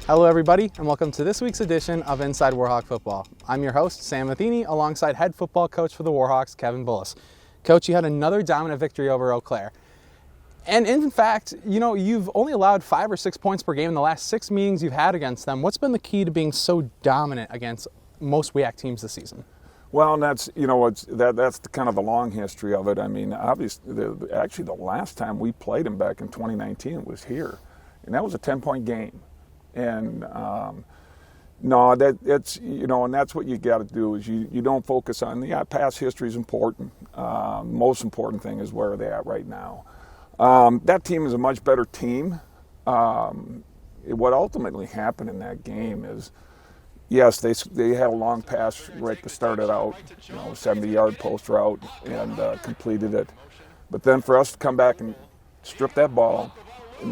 Hello everybody, and welcome to this week's edition of Inside Warhawk Football. I'm your host, Sam Matheny, alongside head football coach for the Warhawks, Kevin Bullis. Coach, you had another dominant victory over Eau Claire. And in fact, you've only allowed 5 or 6 points per game in the last 6 meetings you've had against them. What's been the key to being so dominant against most WEAC teams this season? Well, that's that's kind of the long history of it. I mean, obviously, actually the last time we played them back in 2019 was here, and that was a 10-point game. And no, that's and that's what you got to do is you don't focus on past history is important. Most important thing is where are they at right now. That team is a much better team. What ultimately happened in that game is, yes, they had a long pass right to start it out, 70-yard post route, and completed it. But then for us to come back and strip that ball,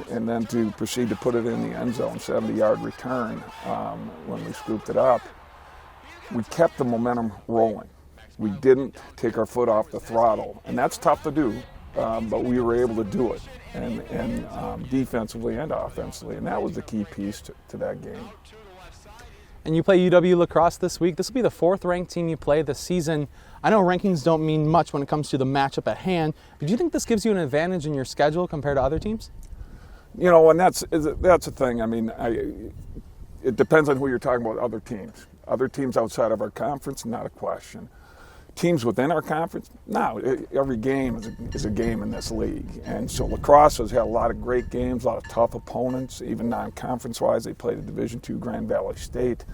and then to proceed to put it in the end zone, 70-yard return, when we scooped it up, we kept the momentum rolling. We didn't take our foot off the throttle, and that's tough to do, but we were able to do it, and defensively and offensively, and that was the key piece to that game. And you play UW lacrosse this week. This will be the 4th ranked team you play this season. I know rankings don't mean much when it comes to the matchup at hand, but do you think this gives you an advantage in your schedule compared to other teams? And that's the thing. I mean, it depends on who you're talking about. Other teams outside of our conference, not a question. Teams within our conference, no. Every game is a game in this league, and so lacrosse has had a lot of great games, a lot of tough opponents, even non-conference wise. They played a Division II Grand Valley State,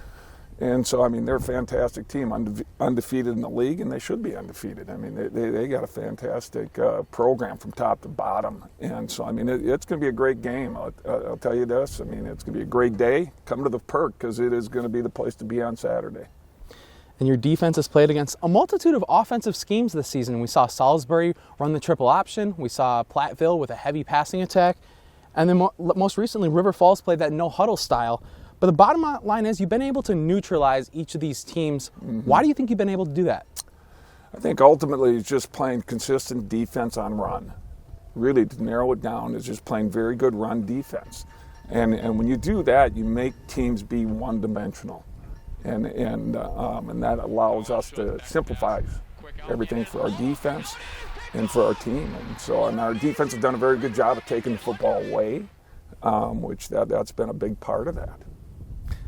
and so I mean they're a fantastic team, undefeated in the league, and they should be undefeated. I mean they got a fantastic program from top to bottom, and so I mean it's going to be a great game. I'll tell you this. I mean it's going to be a great day. Come to the Perk because it is going to be the place to be on Saturday. And your defense has played against a multitude of offensive schemes this season. We saw Salisbury run the triple option. We saw Platteville with a heavy passing attack. And then most recently, River Falls played that no-huddle style. But the bottom line is you've been able to neutralize each of these teams. Mm-hmm. Why do you think you've been able to do that? I think ultimately it's just playing consistent defense on run. Really, to narrow it down, is just playing very good run defense. And when you do that, you make teams be one-dimensional. And that allows us to simplify everything for our defense and for our team. And our defense has done a very good job of taking the football away, which that's been a big part of that.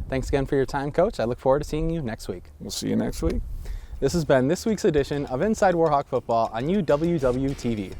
Thanks again for your time, Coach. I look forward to seeing you next week. We'll see you next week. This has been this week's edition of Inside Warhawk Football on UWW-TV.